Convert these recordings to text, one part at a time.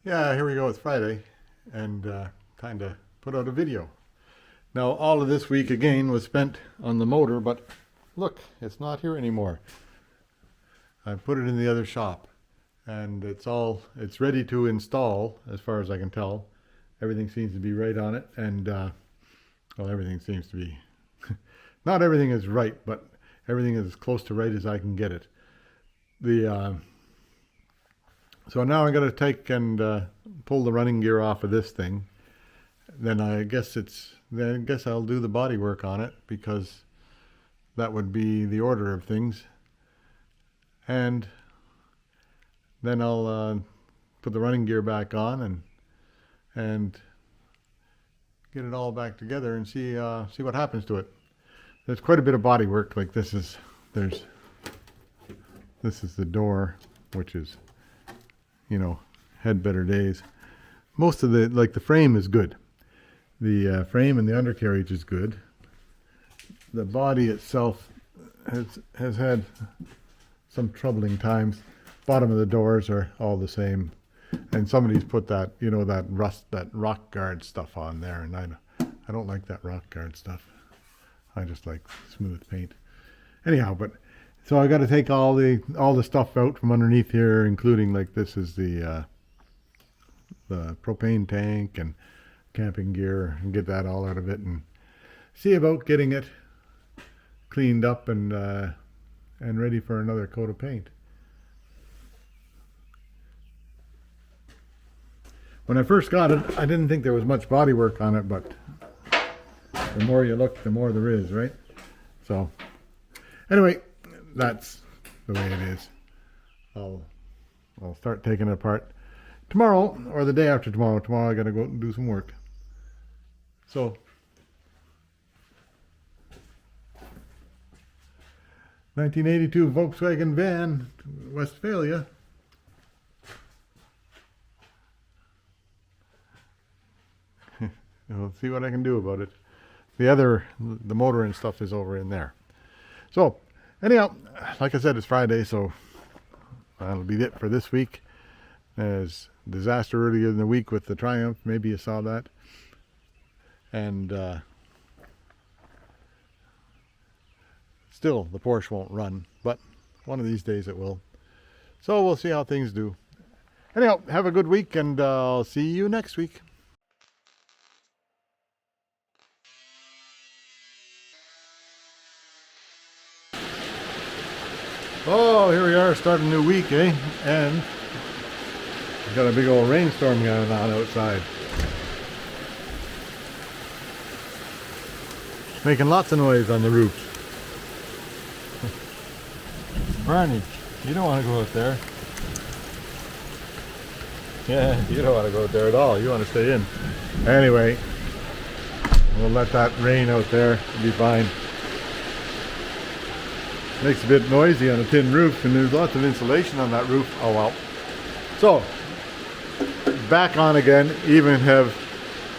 Yeah, here we go. It's Friday, and time to put out a video. Now, all of this week again was spent on the motor, but look, it's not here anymore. I put it in the other shop, and it's ready to install as far as I can tell. Everything seems to be right on it, and well, everything seems to be, not everything is right, but everything is as close to right as I can get it. So now I'm going to take and pull the running gear off of this thing. Then I guess I'll do the body work on it, because that would be the order of things. And then I'll put the running gear back on and get it all back together and see what happens to it. There's quite a bit of body work. Like this is the door, which is, had better days. Most of the frame is good. The frame and the undercarriage is good. The body itself has had some troubling times. Bottom of the doors are all the same, and somebody's put that that rock guard stuff on there, and I don't like that rock guard stuff. I just like smooth paint. Anyhow, but so I got to take all the stuff out from underneath here, including, like, this is the propane tank and camping gear, and get that all out of it and see about getting it cleaned up and ready for another coat of paint. When I first got it, I didn't think there was much body work on it, but the more you look, the more there is, right? So anyway, that's the way it is. I'll start taking it apart tomorrow, or the day after tomorrow. Tomorrow I gotta go out and do some work. So, 1982 Volkswagen van, Westfalia. We'll see what I can do about it. The motor and stuff is over in there. So, anyhow, like I said, it's Friday, so that'll be it for this week. There's disaster earlier in the week with the Triumph. Maybe you saw that. And still, the Porsche won't run, but one of these days it will. So we'll see how things do. Anyhow, have a good week, and I'll see you next week. Oh, here we are, starting a new week, eh? And we've got a big old rainstorm going on outside. Making lots of noise on the roof. Barney, you don't want to go out there. Yeah, you don't want to go out there at all. You want to stay in. Anyway, we'll let that rain out there. It'll be fine. Makes a bit noisy on a tin roof, and there's lots of insulation on that roof. Oh well. So, back on again, even have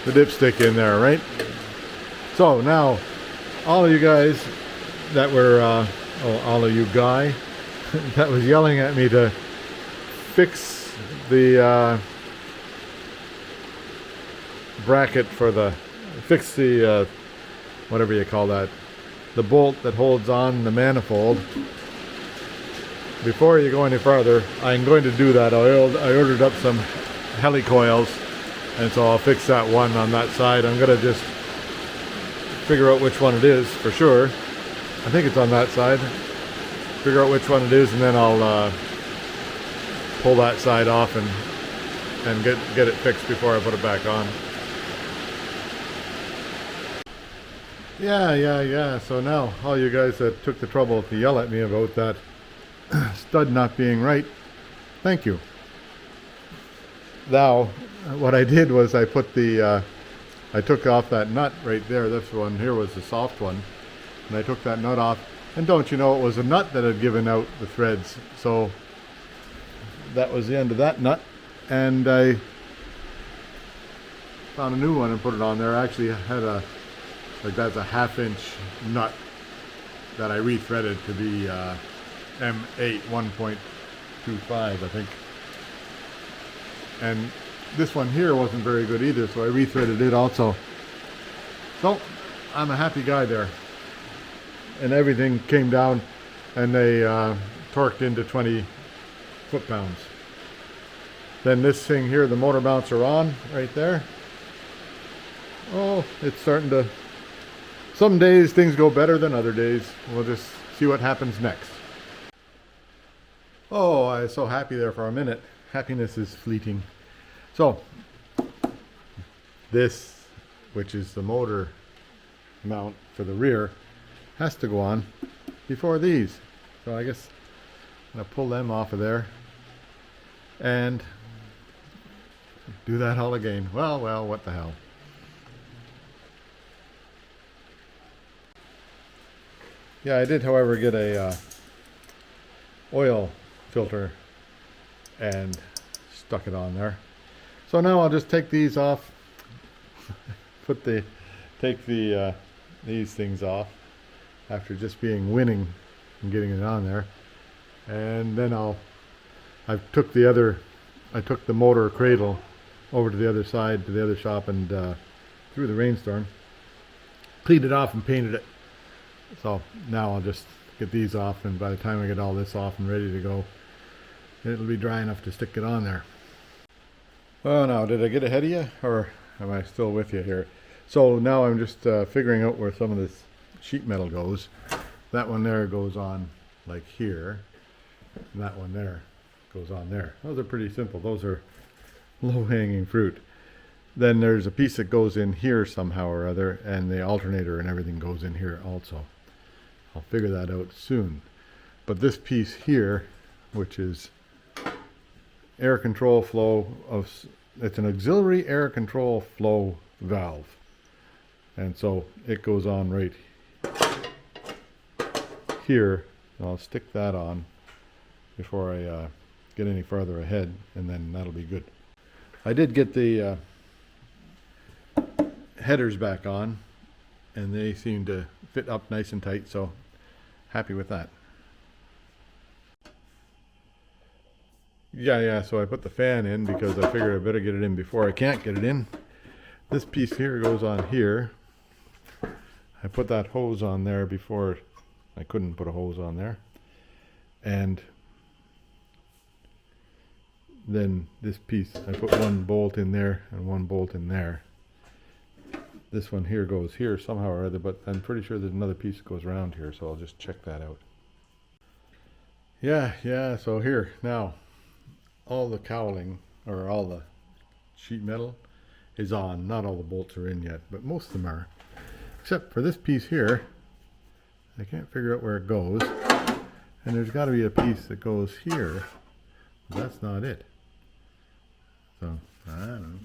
the dipstick in there, right? So now, all of you guys that were, all of you guy that was yelling at me to fix the bracket for fix the whatever you call that, the bolt that holds on the manifold. Before you go any farther, I'm going to do that. I ordered up some helicoils, and so I'll fix that one on that side. I'm going to just figure out which one it is for sure. I think it's on that side. Figure out which one it is, and then I'll pull that side off and get it fixed before I put it back on. Yeah. So now, all you guys that took the trouble to yell at me about that stud not being right, thank you. Now, what I did was I took off that nut right there. This one here was the soft one, and I took that nut off. And don't you know, it was a nut that had given out the threads. So that was the end of that nut, and I found a new one and put it on there. I actually had that's a 1/2-inch nut that I rethreaded to be M8 1.25, I think. And this one here wasn't very good either, so I rethreaded it also. So I'm a happy guy there. And everything came down and they torqued into 20 foot-pounds. Then this thing here, the motor mounts are on right there. Oh, it's starting to, some days things go better than other days. We'll just see what happens next. Oh, I was so happy there for a minute. Happiness is fleeting. So, this, which is the motor mount for the rear, has to go on before these. So I guess I'm gonna pull them off of there and do that all again. Well, what the hell. Yeah, I did, however, get a oil filter and stuck it on there. So now I'll just take these off, take these things off after just being winning and getting it on there. And then I took the motor cradle over to the other side, to the other shop, and through the rainstorm, cleaned it off and painted it. So now I'll just get these off, and by the time I get all this off and ready to go, it'll be dry enough to stick it on there. Well, now, did I get ahead of you, or am I still with you here? So now I'm just figuring out where some of this sheet metal goes. That one there goes on like here, and that one there goes on there. Those are pretty simple. Those are low-hanging fruit. Then there's a piece that goes in here somehow or other, and the alternator and everything goes in here also. I'll figure that out soon. But this piece here, which is air control flow of, it's an auxiliary air control flow valve. And so it goes on right here. I'll stick that on before I get any farther ahead, and then that'll be good. I did get the headers back on, and they seem to fit up nice and tight, so happy with that. Yeah, so I put the fan in because I figured I better get it in before I can't get it in. This piece here goes on here. I put that hose on there before I couldn't put a hose on there. And then this piece, I put one bolt in there and one bolt in there. This one here goes here somehow or other, but I'm pretty sure there's another piece that goes around here, so I'll just check that out. Yeah, so here, now, all the cowling, or all the sheet metal is on. Not all the bolts are in yet, but most of them are. Except for this piece here, I can't figure out where it goes. And there's got to be a piece that goes here, but that's not it. So, I don't know.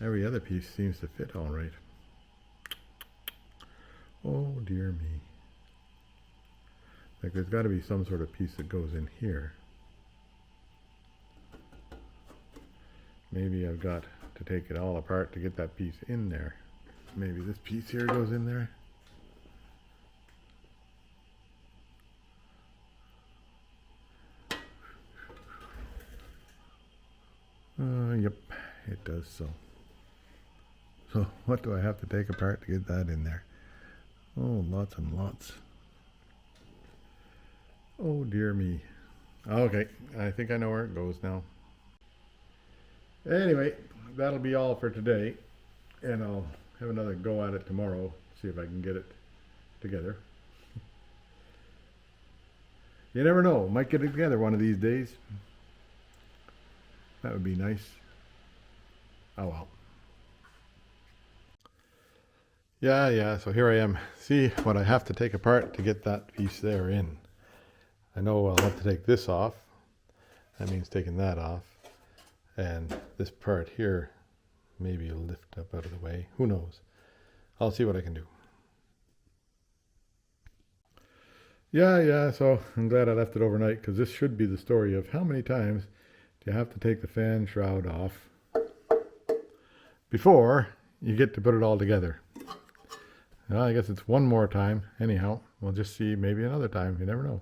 Every other piece seems to fit all right. Oh dear me. Like, there's got to be some sort of piece that goes in here. Maybe I've got to take it all apart to get that piece in there. Maybe this piece here goes in there. Yep, it does so. So what do I have to take apart to get that in there? Oh, lots and lots. Oh dear me. Okay, I think I know where it goes now. Anyway, that'll be all for today, and I'll have another go at it tomorrow, see if I can get it together. You never know, might get it together one of these days. That would be nice. Oh well. Yeah, so here I am. See what I have to take apart to get that piece there in. I know I'll have to take this off. That means taking that off. And this part here, maybe will lift up out of the way. Who knows? I'll see what I can do. Yeah, so I'm glad I left it overnight, because this should be the story of how many times do you have to take the fan shroud off before you get to put it all together. Well, I guess it's one more time. Anyhow, we'll just see maybe another time. You never know.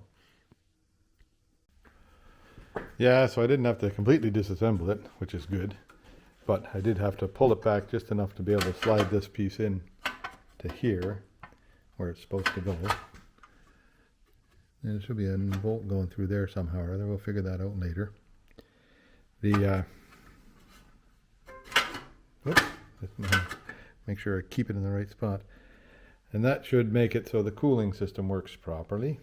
Yeah, so I didn't have to completely disassemble it, which is good. But I did have to pull it back just enough to be able to slide this piece in to here, where it's supposed to go. And there should be a bolt going through there somehow or other. We'll figure that out later. Make sure I keep it in the right spot. And that should make it so the cooling system works properly.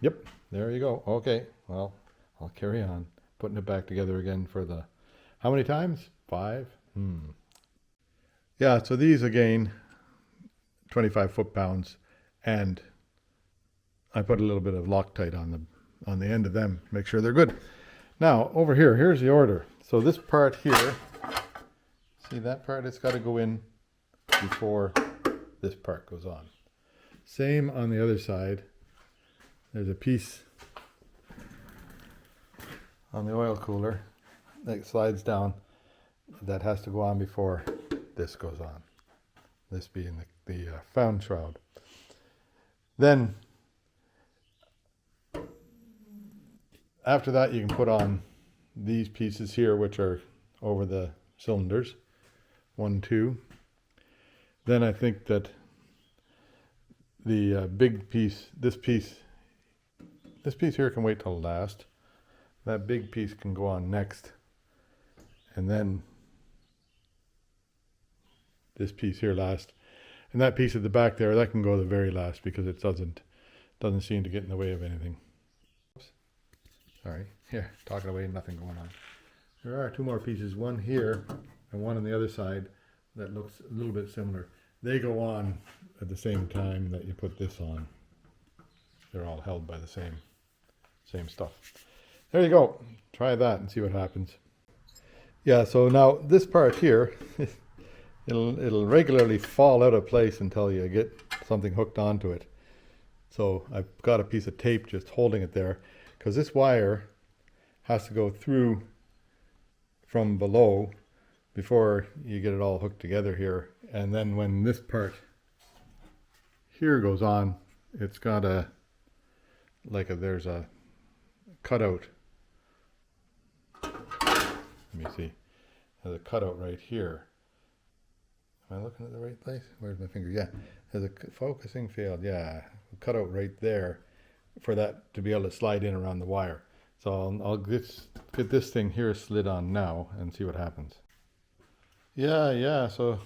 Yep, there you go. Okay, well, I'll carry on. Putting it back together again for the, how many times? 5? Yeah, so these again, 25 foot-pounds, and I put a little bit of Loctite on the end of them, make sure they're good. Now, over here, here's the order. So this part here, see that part, it's got to go in before this part goes on. Same on the other side. There's a piece on the oil cooler that slides down that has to go on before this goes on. This being the found shroud. Then after that you can put on these pieces here, which are over the cylinders. 1, 2. Then I think that the big piece, this piece here can wait till last. That big piece can go on next. And then this piece here last. And that piece at the back there, that can go the very last because it doesn't seem to get in the way of anything. Oops. Sorry, here, talking away, nothing going on. There are 2 more pieces, one here and one on the other side that looks a little bit similar. They go on at the same time that you put this on. They're all held by the same stuff. There you go. Try that and see what happens. Yeah, so now this part here, it'll regularly fall out of place until you get something hooked onto it. So I've got a piece of tape just holding it there because this wire has to go through from below before you get it all hooked together here. And then when this part here goes on, it's got there's a cutout. Let me see. There's a cutout right here. Am I looking at the right place? Where's my finger? Yeah. There's a focusing failed. Yeah. A cutout right there for that to be able to slide in around the wire. So I'll get this thing here slid on now and see what happens. Yeah. So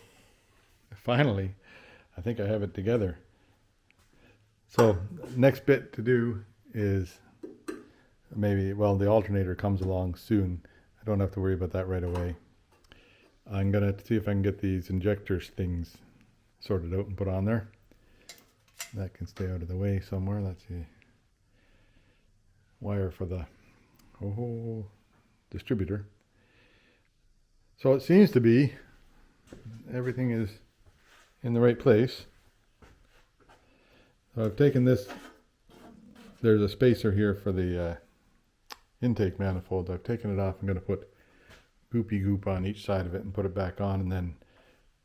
finally, I think I have it together. So next bit to do is the alternator comes along soon. I don't have to worry about that right away. I'm going to see if I can get these injectors things sorted out and put on there. That can stay out of the way somewhere. That's the wire for the distributor. So it seems to be everything is in the right place. So I've taken this, there's a spacer here for the intake manifold. I've taken it off. I'm going to put goopy goop on each side of it and put it back on, and then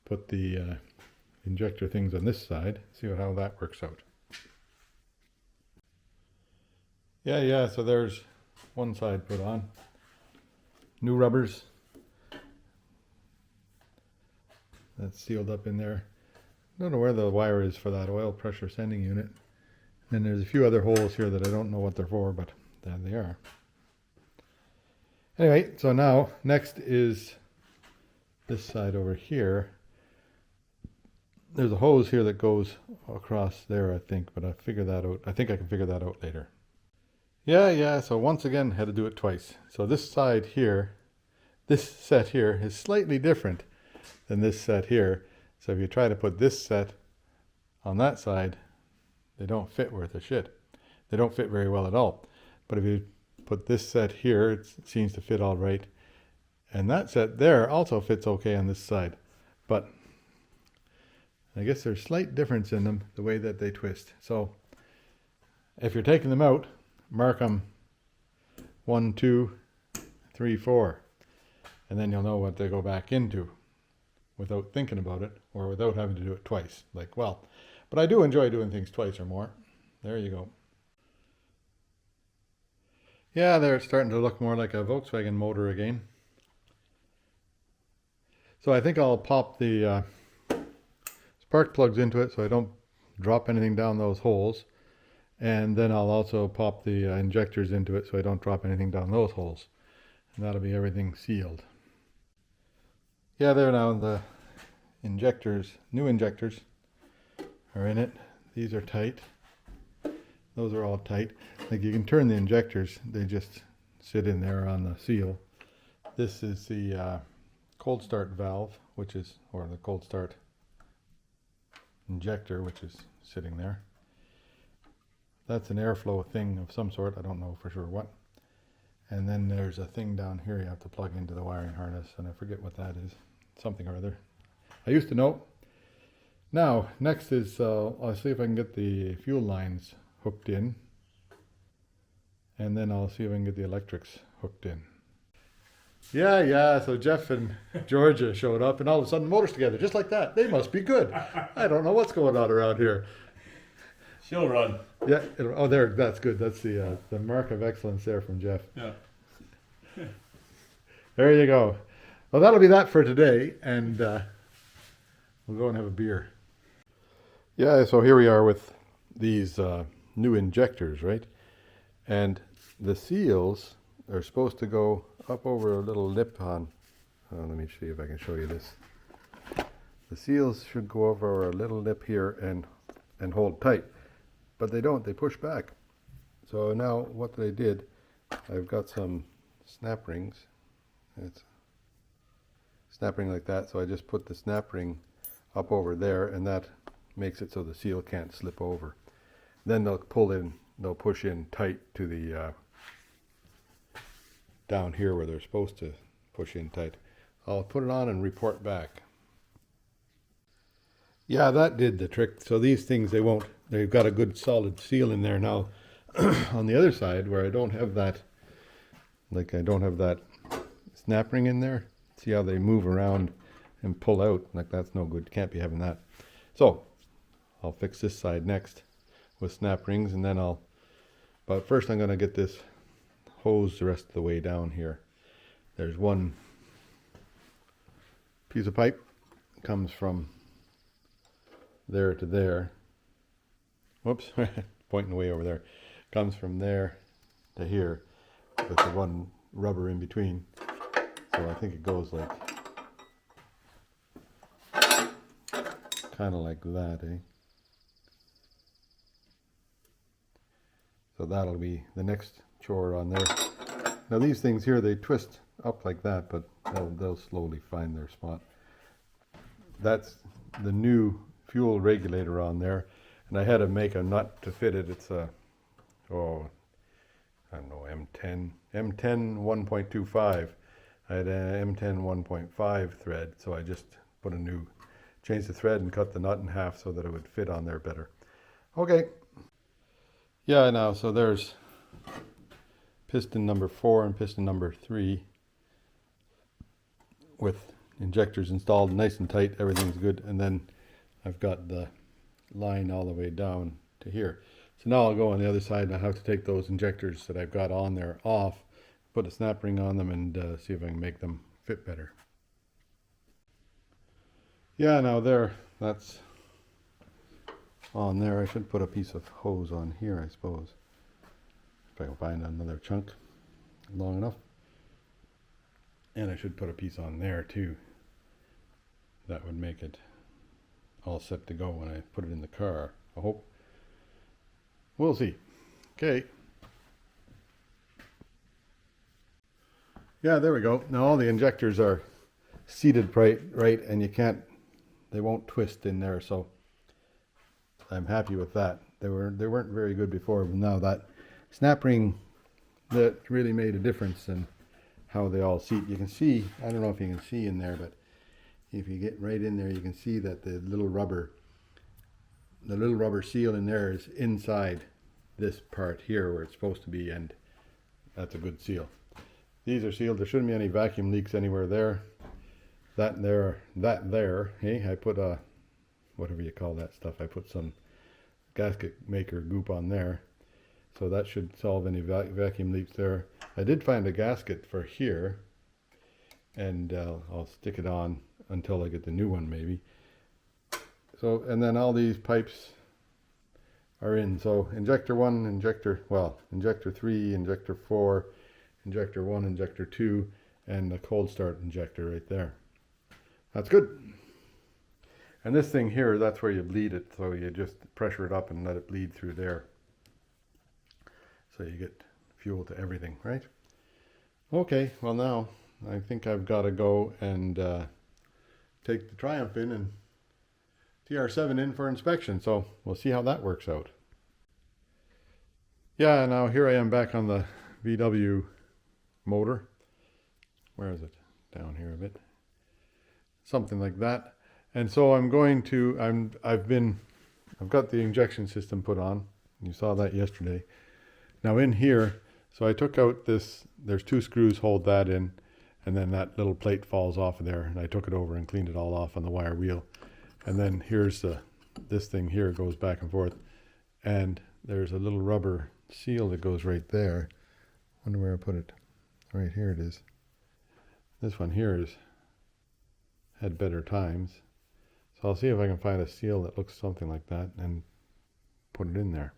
put the injector things on this side. See how that works out. Yeah, so there's one side put on. New rubbers. That's sealed up in there. Don't know where the wire is for that oil pressure sending unit. And there's a few other holes here that I don't know what they're for, but there they are. Anyway, so now next is this side over here. There's a hose here that goes across there, I think, but I'll figure that out. I think I can figure that out later. Yeah, so once again, had to do it twice. So this side here, this set here is slightly different than this set here. So if you try to put this set on that side, they don't fit worth a shit. They don't fit very well at all. But if you put this set here, it seems to fit all right. And that set there also fits okay on this side. But I guess there's slight difference in them, the way that they twist. So if you're taking them out, mark them 1, 2, 3, 4. And then you'll know what they go back into without thinking about it or without having to do it twice. But I do enjoy doing things twice or more. There you go. Yeah, they're starting to look more like a Volkswagen motor again. So I think I'll pop the spark plugs into it so I don't drop anything down those holes. And then I'll also pop the injectors into it so I don't drop anything down those holes. And that'll be everything sealed. Yeah, there now, the injectors, new injectors are in it. These are tight. Those are all tight. Like, you can turn the injectors, they just sit in there on the seal. This is the cold start valve, which is, or the cold start injector, which is sitting there. That's an airflow thing of some sort, I don't know for sure what. And then there's a thing down here you have to plug into the wiring harness, and I forget what that is. Something or other. I used to know. Now, next is, I'll see if I can get the fuel lines hooked in. And then I'll see if I can get the electrics hooked in. Yeah, so Jeff and Georgia showed up, and all of a sudden the motor's together, just like that. They must be good. I don't know what's going on around here. She'll run. Yeah, oh, there, that's good. That's the mark of excellence there from Jeff. Yeah. There you go. Well, that'll be that for today, and we'll go and have a beer. Yeah, so here we are with these new injectors, right? And the seals are supposed to go up over a little lip on, let me see if I can show you this. The seals should go over a little lip here and hold tight, but they don't, they push back. So now what they did, I've got some snap rings. It's snap ring like that, so I just put the snap ring up over there, and that makes it so the seal can't slip over. Then they'll pull in, they'll push in tight to the down here where they're supposed to push in tight. I'll put it on and report back. Yeah, that did the trick. So these things, they've got a good solid seal in there now. On the other side where I don't have that, like I don't have that snap ring in there, see how they move around and pull out, like that's no good, can't be having that. So I'll fix this side next with snap rings, and then but first I'm going to get this hose the rest of the way down here. There's one piece of pipe, comes from there to there. Whoops, pointing way over there. Comes from there to here with the one rubber in between. So I think it goes like, kind of like that, eh? So that'll be the next chore on there. Now these things here, they twist up like that, but they'll slowly find their spot. That's the new fuel regulator on there, and I had to make a nut to fit it. It's a, I don't know, M10 1.25. I had an M10 1.5 thread, so I just changed the thread and cut the nut in half so that it would fit on there better. Okay. Yeah, now, so there's piston number 4 and piston number 3 with injectors installed nice and tight, everything's good, and then I've got the line all the way down to here. So now I'll go on the other side, and I have to take those injectors that I've got on there off, put a snap ring on them, and see if I can make them fit better. Yeah, now that's on there. I should put a piece of hose on here, I suppose, if I can find another chunk long enough. And I should put a piece on there too. That would make it all set to go when I put it in the car, I hope. We'll see. Okay. Yeah, there we go. Now all the injectors are seated right, and they won't twist in there, so I'm happy with that. They weren't very good before, but now that snap ring, that really made a difference in how they all seat. You can see, I don't know if you can see in there, but if you get right in there, you can see that the little rubber seal in there is inside this part here where it's supposed to be, and that's a good seal. These are sealed. There shouldn't be any vacuum leaks anywhere there. That there, hey, I put a, whatever you call that stuff, I put some gasket maker goop on there. So that should solve any vacuum leaks there. I did find a gasket for here, and I'll stick it on until I get the new one maybe. So, and then all these pipes are in. So injector 1, injector 3, injector 4, injector 1, injector 2, and the cold start injector right there. That's good. And this thing here, that's where you bleed it. So you just pressure it up and let it bleed through there. So you get fuel to everything, right? Okay, well now I think I've got to go and take the Triumph in and TR7 in for inspection. So we'll see how that works out. Yeah, now here I am back on the VW motor. Where is it? Down here a bit. Something like that. And so I'm going to, I've got the injection system put on. You saw that yesterday. Now in here, so I took out this, there's 2 screws hold that in, and then that little plate falls off of there, and I took it over and cleaned it all off on the wire wheel. And then here's this thing here goes back and forth, and there's a little rubber seal that goes right there. Wonder where I put it. Right here it is. This one here is had better times. So I'll see if I can find a seal that looks something like that and put it in there.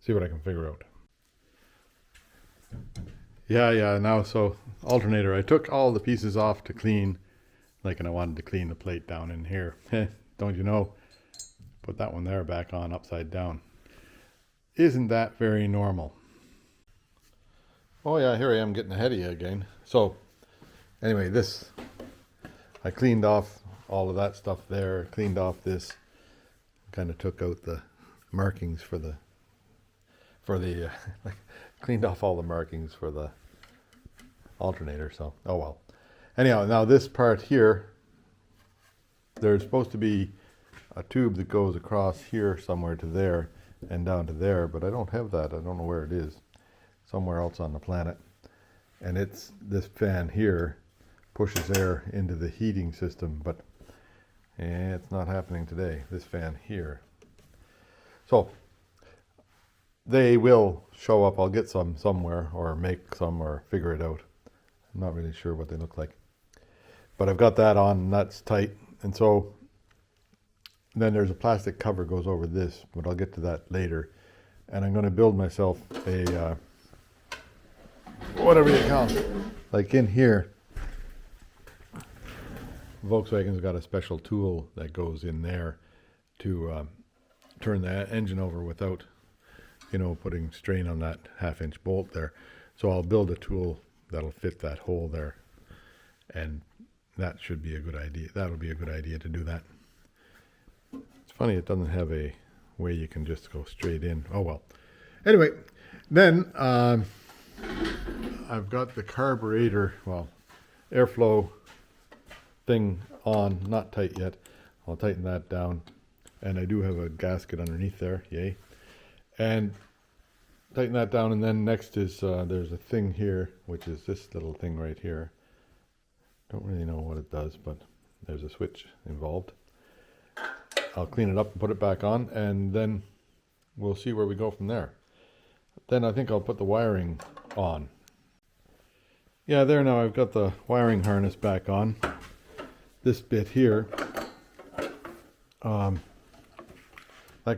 See what I can figure out. Yeah, now so alternator, I took all the pieces off to clean, and I wanted to clean the plate down in here. Don't you know? Put that one there back on upside down. Isn't that very normal? Oh yeah, here I am getting ahead of you again. So anyway, I cleaned off all of that stuff there, cleaned off this, kind of took out the markings for the cleaned off all the markings for the alternator, so oh well. Anyhow, now this part here, there's supposed to be a tube that goes across here somewhere to there and down to there, but I don't have that. I don't know where it is. Somewhere else on the planet. And it's this fan here pushes air into the heating system, but it's not happening today, this fan here. So they will show up. I'll get some somewhere, or make some, or figure it out. I'm not really sure what they look like. But I've got that on, and that's tight. And so then there's a plastic cover goes over this, but I'll get to that later. And I'm going to build myself a, whatever you call it. Like in here, Volkswagen's got a special tool that goes in there to turn the engine over without, putting strain on that 1/2-inch bolt there. So I'll build a tool that'll fit that hole there, and that should be a good idea. That'll be a good idea to do that. It's funny it doesn't have a way you can just go straight in. Oh well. Anyway, then I've got the carburetor, airflow thing on, not tight yet. I'll tighten that down, and I do have a gasket underneath there, yay. And tighten that down, and then next is there's a thing here, which is this little thing right here. Don't really know what it does, but there's a switch involved. I'll clean it up and put it back on, and then we'll see where we go from there. Then I think I'll put the wiring on. Yeah, there now I've got the wiring harness back on. This bit here, that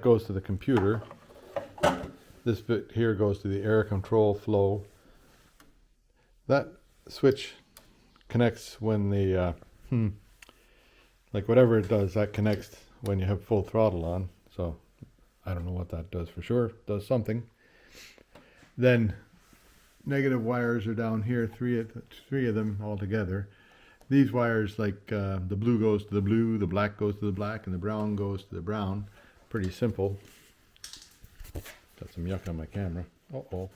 goes to the computer. This bit here goes to the air control flow. That switch connects when the, whatever it does, that connects when you have full throttle on. So I don't know what that does for sure. It does something. Then negative wires are down here, three of them all together. These wires, the blue goes to the blue, the black goes to the black, and the brown goes to the brown. Pretty simple. Got some yuck on my camera. Uh-oh.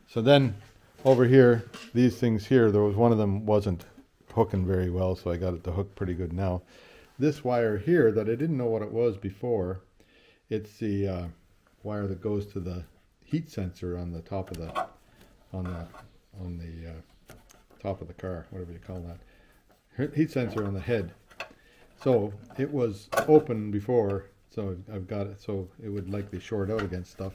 So then over here, these things here, there was one of them wasn't hooking very well, so I got it to hook pretty good now. This wire here that I didn't know what it was before, it's the wire that goes to the heat sensor on the top of the top of the car, whatever you call that. Heat sensor on the head. So it was open before, so I've got it so it would likely short out against stuff.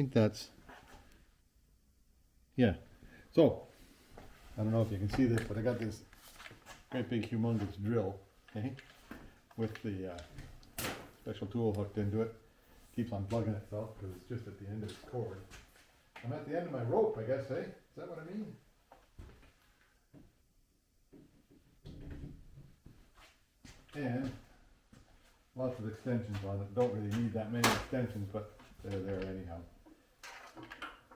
think that's, yeah. So, I don't know if you can see this, but I got this great big humongous drill, okay, with the special tool hooked into it. Keeps on plugging itself because it's just at the end of its cord. I'm at the end of my rope, I guess, eh? Is that what I mean? And lots of extensions on it. Don't really need that many extensions, but they're there anyhow.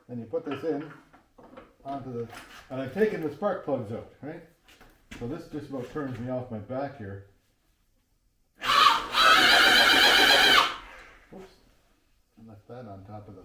Then you put this in onto the, and I've taken the spark plugs out, right? So this just about turns me off my back here. Oops, I left that on top of the.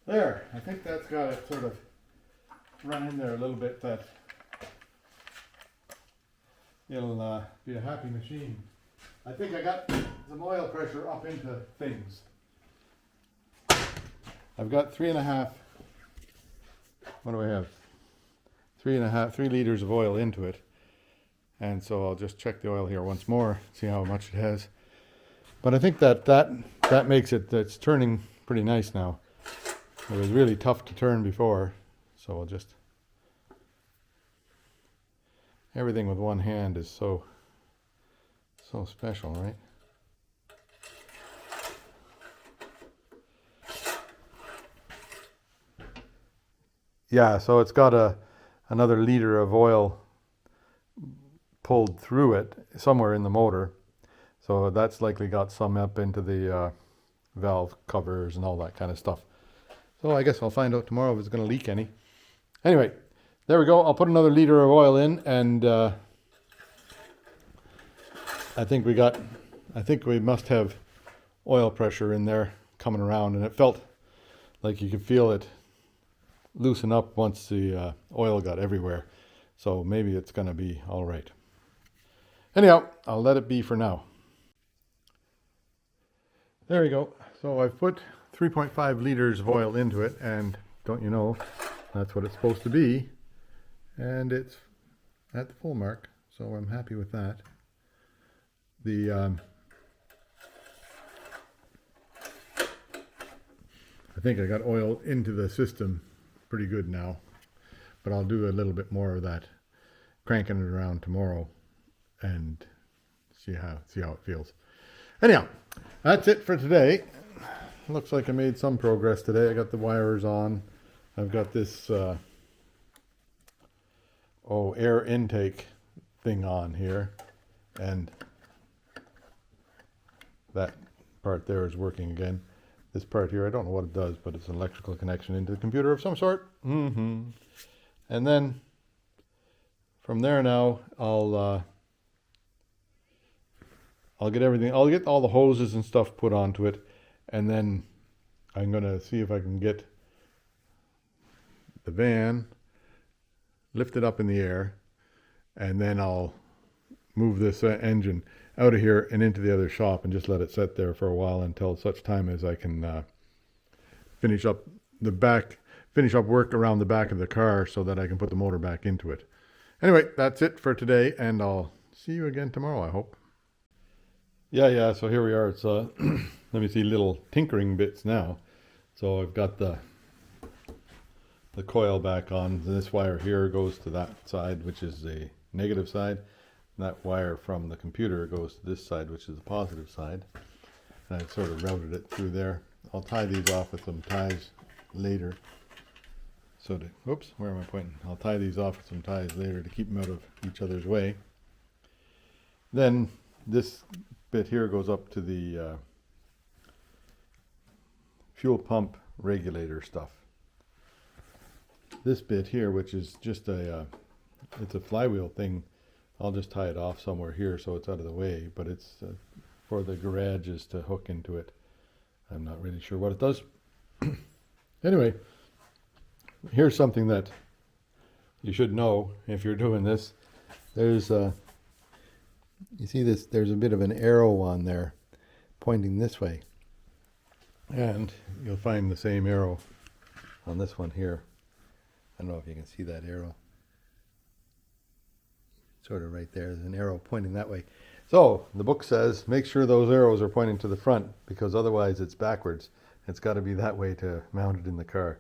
There, I think that's got it sort of run in there a little bit that it'll be a happy machine. I think I got some oil pressure up into things. I've got 3.5, what do I have? 3 liters of oil into it. And so I'll just check the oil here once more, see how much it has. But I think that makes it, it's turning pretty nice now. It was really tough to turn before, so I'll just, everything with one hand is so special, right? Yeah, so it's got another liter of oil pulled through it somewhere in the motor, so that's likely got some up into the valve covers and all that kind of stuff. So I guess I'll find out tomorrow if it's going to leak any. Anyway, there we go. I'll put another liter of oil in, and I think we must have oil pressure in there coming around, and it felt like you could feel it loosen up once the oil got everywhere. So maybe it's going to be all right. Anyhow, I'll let it be for now. There we go. So I've put 3.5 liters of oil into it, and don't you know, that's what it's supposed to be, and it's at the full mark, so I'm happy with that. I think I got oil into the system pretty good now, but I'll do a little bit more of that, cranking it around tomorrow and see how it feels. Anyhow, that's it for today. Looks like I made some progress today. I got the wires on. I've got this air intake thing on here, and that part there is working again. This part here, I don't know what it does, but it's an electrical connection into the computer of some sort. And then from there now, I'll get everything. I'll get all the hoses and stuff put onto it. And then I'm going to see if I can get the van lifted up in the air, and then I'll move this engine out of here and into the other shop and just let it sit there for a while until such time as I can finish up work around the back of the car so that I can put the motor back into it. Anyway, that's it for today, and I'll see you again tomorrow, I hope. Yeah, so here we are. It's let me see, little tinkering bits now. So I've got the coil back on. This wire here goes to that side, which is the negative side. And that wire from the computer goes to this side, which is the positive side. And I've sort of routed it through there. I'll tie these off with some ties later. So whoops, where am I pointing? I'll tie these off with some ties later to keep them out of each other's way. Then this bit here goes up to the fuel pump regulator stuff. This bit here, which is just it's a flywheel thing, I'll just tie it off somewhere here so it's out of the way, but it's for the garages to hook into it. I'm not really sure what it does. Anyway, here's something that you should know if you're doing this. There's you see this, there's a bit of an arrow on there pointing this way. And you'll find the same arrow on this one here. I don't know if you can see that arrow. Sort of right there. There's an arrow pointing that way. So the book says make sure those arrows are pointing to the front, because otherwise it's backwards. It's got to be that way to mount it in the car.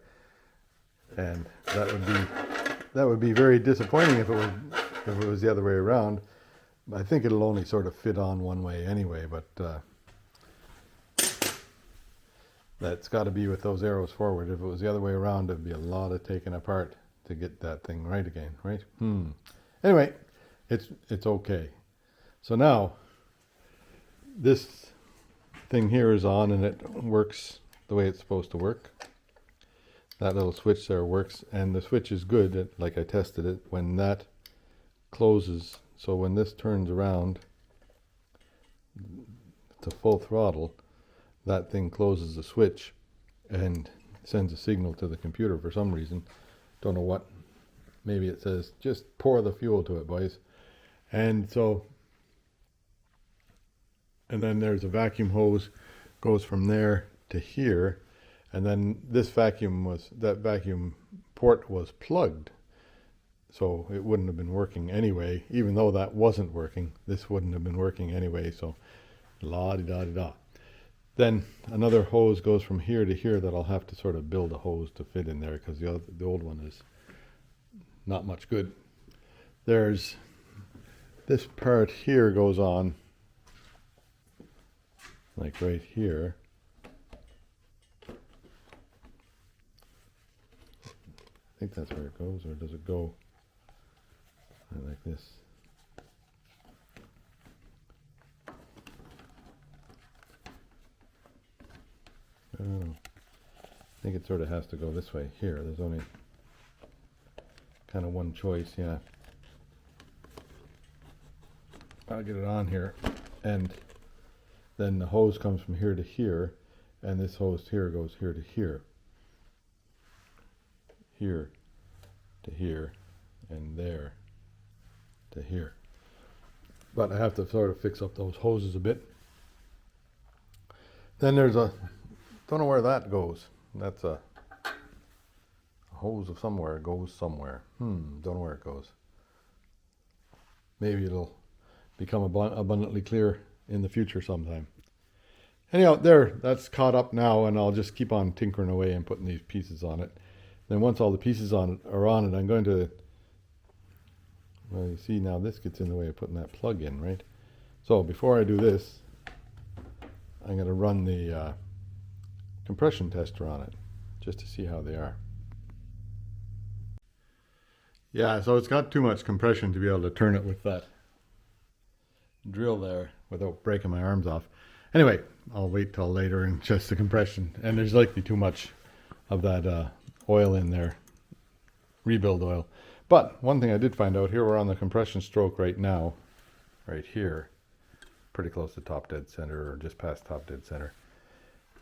And that would be very disappointing if it was the other way around. I think it'll only sort of fit on one way anyway, but that's got to be with those arrows forward. If it was the other way around, it'd be a lot of taking apart to get that thing right again, right? Anyway, it's okay. So now this thing here is on and it works the way it's supposed to work. That little switch there works, and the switch is good, like I tested it, when that closes. So when this turns around to full throttle, that thing closes the switch and sends a signal to the computer for some reason. Don't know what. Maybe it says, just pour the fuel to it, boys. And so, and then there's a vacuum hose, goes from there to here. And then this that vacuum port was plugged. So it wouldn't have been working anyway. Even though that wasn't working, this wouldn't have been working anyway. So la-di-da-di-da. Then another hose goes from here to here that I'll have to sort of build a hose to fit in there, because the old one is not much good. There's this part here goes on, like right here. I think that's where it goes, or does it go like this? I don't know. I think it sort of has to go this way here. There's only kind of one choice, yeah. I'll get it on here, and then the hose comes from here to here, and this hose here goes here to here. Here to here, and there to here. But I have to sort of fix up those hoses a bit. Then there's don't know where that goes. That's a hose of somewhere, goes somewhere. Don't know where it goes. Maybe it'll become abundantly clear in the future sometime. Anyhow, that's caught up now, and I'll just keep on tinkering away and putting these pieces on it. Then once all the pieces are on it, I'm going to, well, you see now this gets in the way of putting that plug in, right? So before I do this, I'm going to run the compression tester on it, just to see how they are. Yeah, so it's got too much compression to be able to turn it with that drill there without breaking my arms off. Anyway, I'll wait till later and adjust the compression. And there's likely too much of that oil in there, rebuild oil. But one thing I did find out, here we're on the compression stroke right now, right here, pretty close to top dead center, or just past top dead center.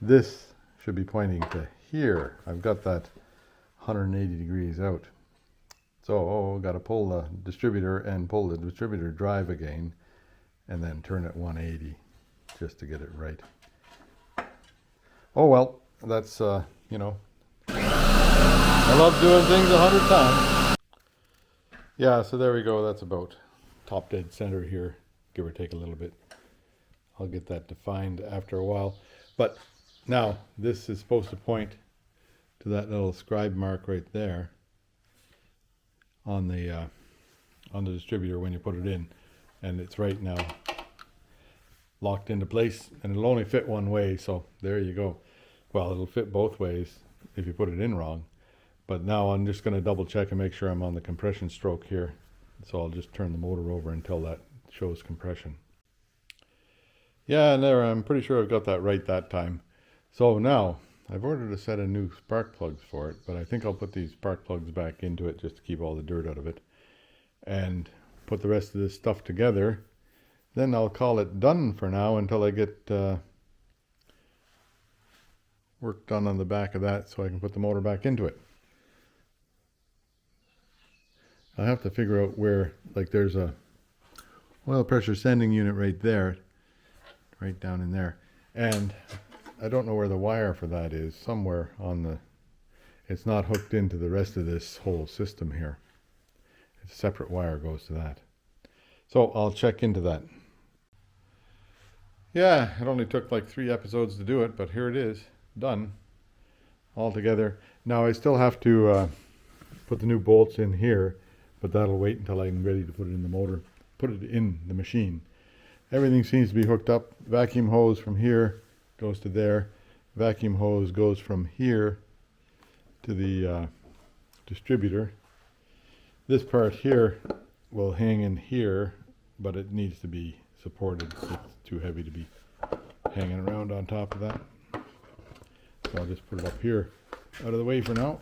This should be pointing to here. I've got that 180 degrees out. So, got to pull the distributor and pull the distributor drive again, and then turn it 180 just to get it right. Oh well, that's, you know, I love doing things 100 times. Yeah, so there we go. That's about top dead center here, give or take a little bit. I'll get that defined after a while. But now this is supposed to point to that little scribe mark right there on the distributor when you put it in, and it's right now locked into place, and it'll only fit one way. So there you go. Well, it'll fit both ways if you put it in wrong. But now I'm just going to double check and make sure I'm on the compression stroke here. So I'll just turn the motor over until that shows compression. Yeah, and there, I'm pretty sure I've got that right that time. So now I've ordered a set of new spark plugs for it, but I think I'll put these spark plugs back into it just to keep all the dirt out of it, and put the rest of this stuff together. Then I'll call it done for now until I get work done on the back of that so I can put the motor back into it. I'll have to figure out where, like there's a oil pressure sending unit right there, right down in there. And I don't know where the wire for that is, somewhere on the, it's not hooked into the rest of this whole system here. It's a separate wire goes to that. So I'll check into that. Yeah, it only took like 3 episodes to do it, but here it is, done, all together. Now I still have to put the new bolts in here, but that'll wait until I'm ready to put it in the motor, put it in the machine. Everything seems to be hooked up. Vacuum hose from here goes to there. Vacuum hose goes from here to the distributor. This part here will hang in here, but it needs to be supported. It's too heavy to be hanging around on top of that. So I'll just put it up here out of the way for now.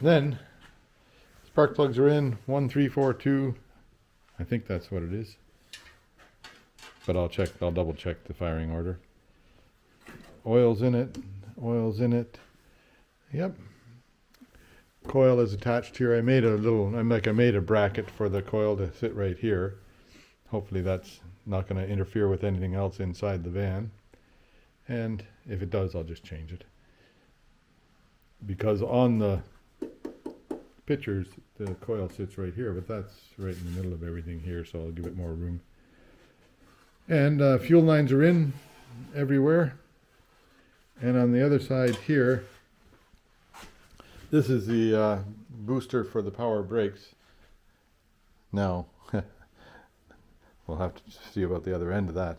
Then spark plugs are in, 1, 3, 4, 2. I think that's what it is. But I'll double check the firing order. Oil's in it, oil's in it. Yep. Coil is attached here. I made a bracket for the coil to sit right here. Hopefully that's not going to interfere with anything else inside the van. And if it does, I'll just change it. Because on the pictures, the coil sits right here, but that's right in the middle of everything here, so I'll give it more room. And fuel lines are in everywhere. And on the other side here, this is the booster for the power brakes. Now, we'll have to see about the other end of that.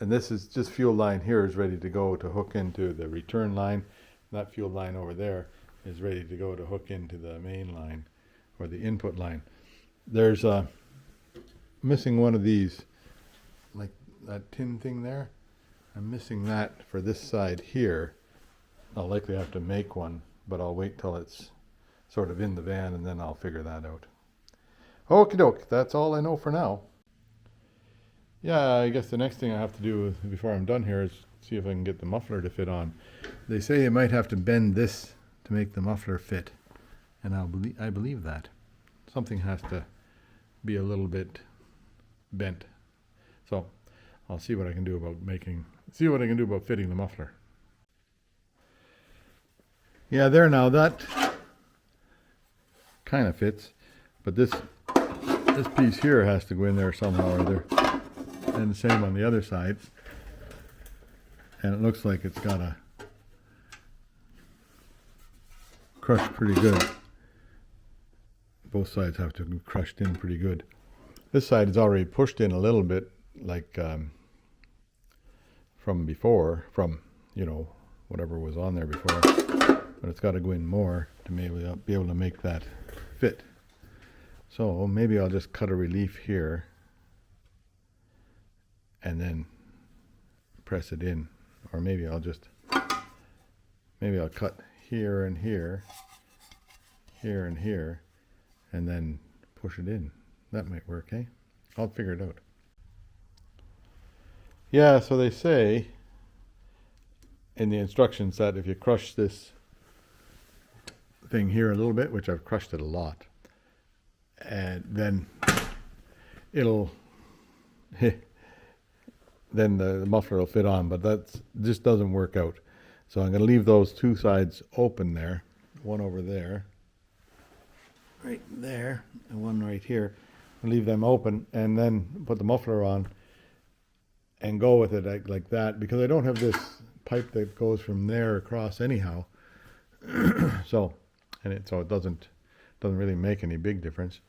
And this is just fuel line here is ready to go to hook into the return line. That fuel line over there is ready to go to hook into the main line or the input line. There's missing one of these, like that tin thing there. I'm missing that for this side here. I'll likely have to make one, but I'll wait till it's sort of in the van and then I'll figure that out. Okie doke, that's all I know for now. Yeah, I guess the next thing I have to do before I'm done here is see if I can get the muffler to fit on. They say you might have to bend this to make the muffler fit, and I believe that. Something has to be a little bit bent. So I'll see what I can do about fitting the muffler. Yeah, there now, that kind of fits, but this piece here has to go in there somehow or other, and the same on the other side. And it looks like it's got to crush pretty good. Both sides have to be crushed in pretty good. This side is already pushed in a little bit, like from before, whatever was on there before. But it's got to go in more to be able to make that fit. So maybe I'll just cut a relief here and then press it in. Or maybe I'll cut here and here, here and here, and then push it in. That might work, eh? I'll figure it out. Yeah, so they say in the instructions that if you crush this thing here a little bit, which I've crushed it a lot, and then it'll then the muffler will fit on, but that just doesn't work out. So I'm going to leave those two sides open there, one over there, right there, and one right here. I'll leave them open and then put the muffler on and go with it like that, because I don't have this pipe that goes from there across anyhow. So it doesn't really make any big difference.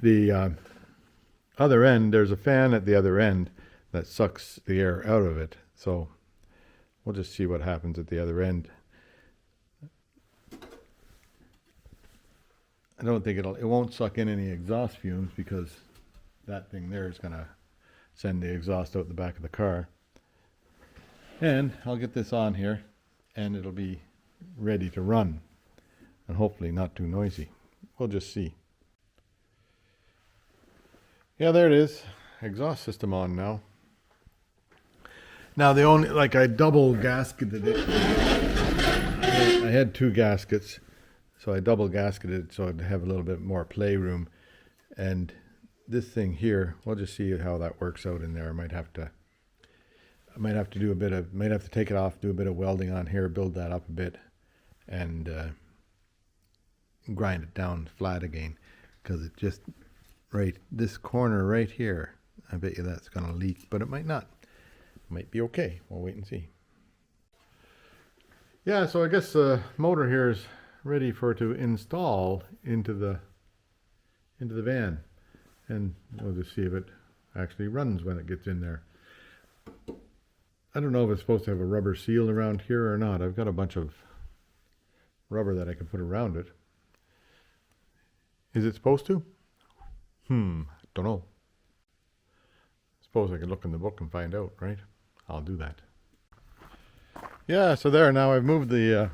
The other end, there's a fan at the other end that sucks the air out of it. So we'll just see what happens at the other end. I don't think it won't suck in any exhaust fumes, because that thing there is going to send the exhaust out the back of the car. And I'll get this on here and it'll be ready to run, and hopefully not too noisy. We'll just see. Yeah, there it is. Exhaust system on now. Now the only, like I double gasketed it. I had 2 gaskets, so I double gasketed so I'd have a little bit more play room. And this thing here, we'll just see how that works out in there. I might have to do a bit of, might have to take it off, do a bit of welding on here, build that up a bit, and grind it down flat again, because it just, right, this corner right here, I bet you that's going to leak, but it might not. It might be okay. We'll wait and see. Yeah, so I guess the motor here is ready for to install into the van, and we'll just see if it actually runs when it gets in there. I don't know if it's supposed to have a rubber seal around here or not. I've got a bunch of rubber that I can put around it. Is it supposed to? Don't know. Suppose I could look in the book and find out, right? I'll do that. Yeah, so there, now I've moved the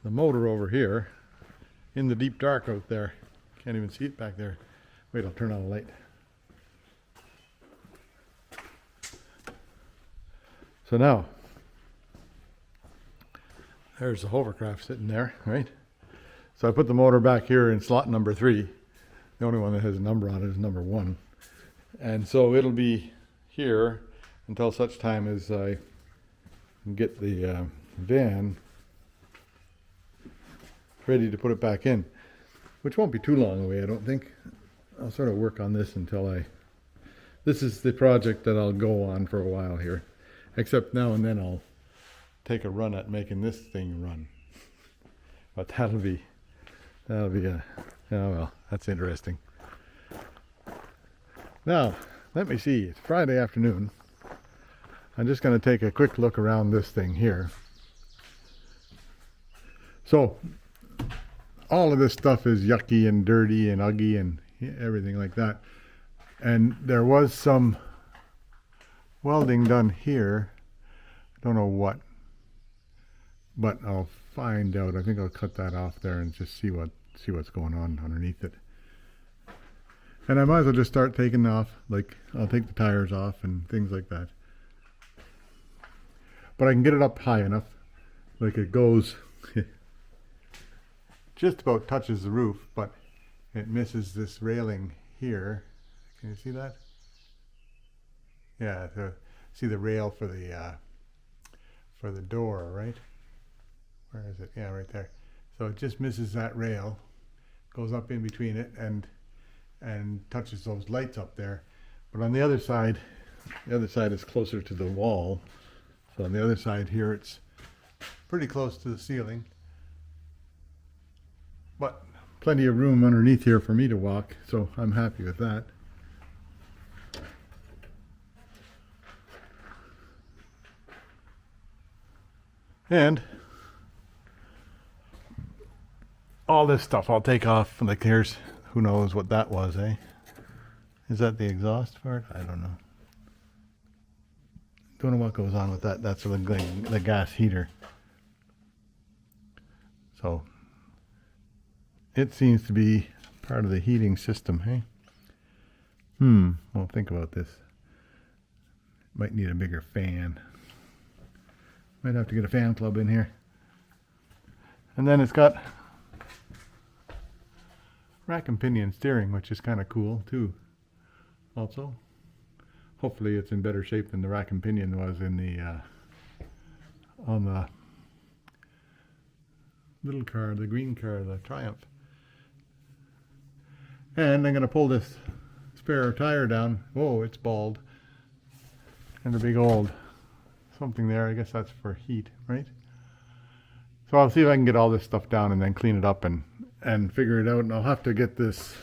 motor over here in the deep dark out there. Can't even see it back there. Wait, I'll turn on the light. So now, there's the hovercraft sitting there, right? So I put the motor back here in slot number 3. The only one that has a number on it is number 1. And so it'll be here until such time as I get the van ready to put it back in, which won't be too long away, I don't think. I'll sort of work on this until this is the project that I'll go on for a while here. Except now and then I'll take a run at making this thing run. But that'll be oh well, that's interesting. Now, let me see, it's Friday afternoon. I'm just going to take a quick look around this thing here. So, all of this stuff is yucky and dirty and ugly and everything like that. And there was some welding done here. I don't know what, but I'll find out. I think I'll cut that off there and just see what's going on underneath it. And I might as well just start taking off, like I'll take the tires off and things like that. But I can get it up high enough, like it goes just about touches the roof, but it misses this railing here. Can you see that? Yeah, to see the rail for the door, right? Where is it? Yeah, right there. So it just misses that rail, goes up in between it and touches those lights up there. But on the other side is closer to the wall. So on the other side here, it's pretty close to the ceiling. But plenty of room underneath here for me to walk, so I'm happy with that. And all this stuff I'll take off. Like here's, who knows what that was, eh? Is that the exhaust part? I don't know. Don't know what goes on with that. That's the gas heater. So it seems to be part of the heating system, hey? Well, think about this. Might need a bigger fan. Might have to get a fan club in here. And then it's got rack and pinion steering, which is kind of cool too. Also, hopefully it's in better shape than the rack and pinion was in the on the little car, the green car, the Triumph. And I'm going to pull this spare tire down. Whoa, it's bald. And a big old something there. I guess that's for heat, right? So I'll see if I can get all this stuff down and then clean it up and figure it out. And I'll have to get this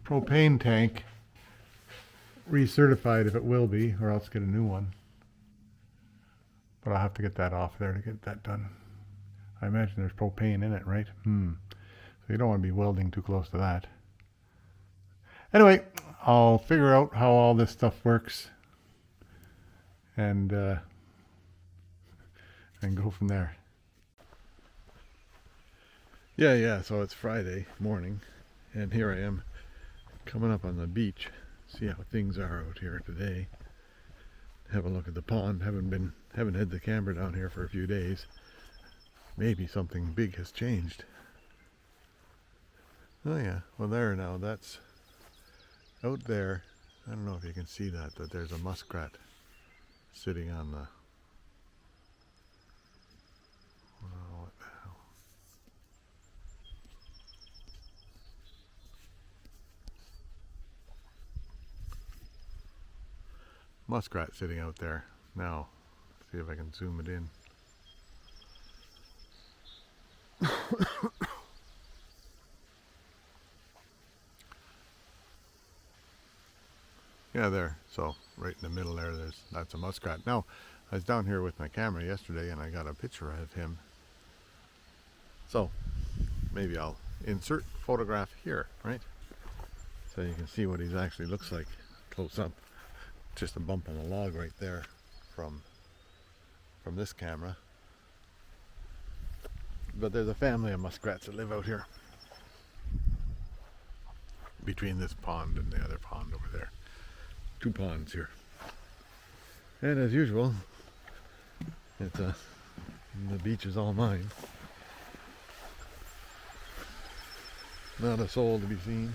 propane tank recertified if it will be, or else get a new one. But I'll have to get that off there to get that done. I imagine there's propane in it, right? So you don't want to be welding too close to that. Anyway, I'll figure out how all this stuff works and go from there. Yeah, so it's Friday morning and here I am coming up on the beach. See how things are out here today. have a look at the pond. Haven't had the camera down here for a few days. Maybe something big has changed. Oh yeah, well there now, that's out there. I don't know if you can see that, but there's a muskrat sitting on the, oh, what the hell? Muskrat sitting out there. Now, see if I can zoom it in. Yeah, there. So right in the middle there, that's a muskrat. Now, I was down here with my camera yesterday and I got a picture of him. So maybe I'll insert photograph here, right? So you can see what he actually looks like close up. Just a bump on the log right there from this camera. But there's a family of muskrats that live out here between this pond and the other pond over there. 2 ponds here. And as usual, the beach is all mine. Not a soul to be seen.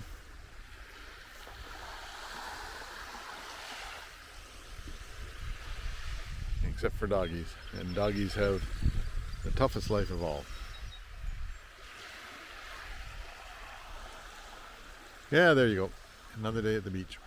Except for doggies. And doggies have the toughest life of all. Yeah, there you go. Another day at the beach.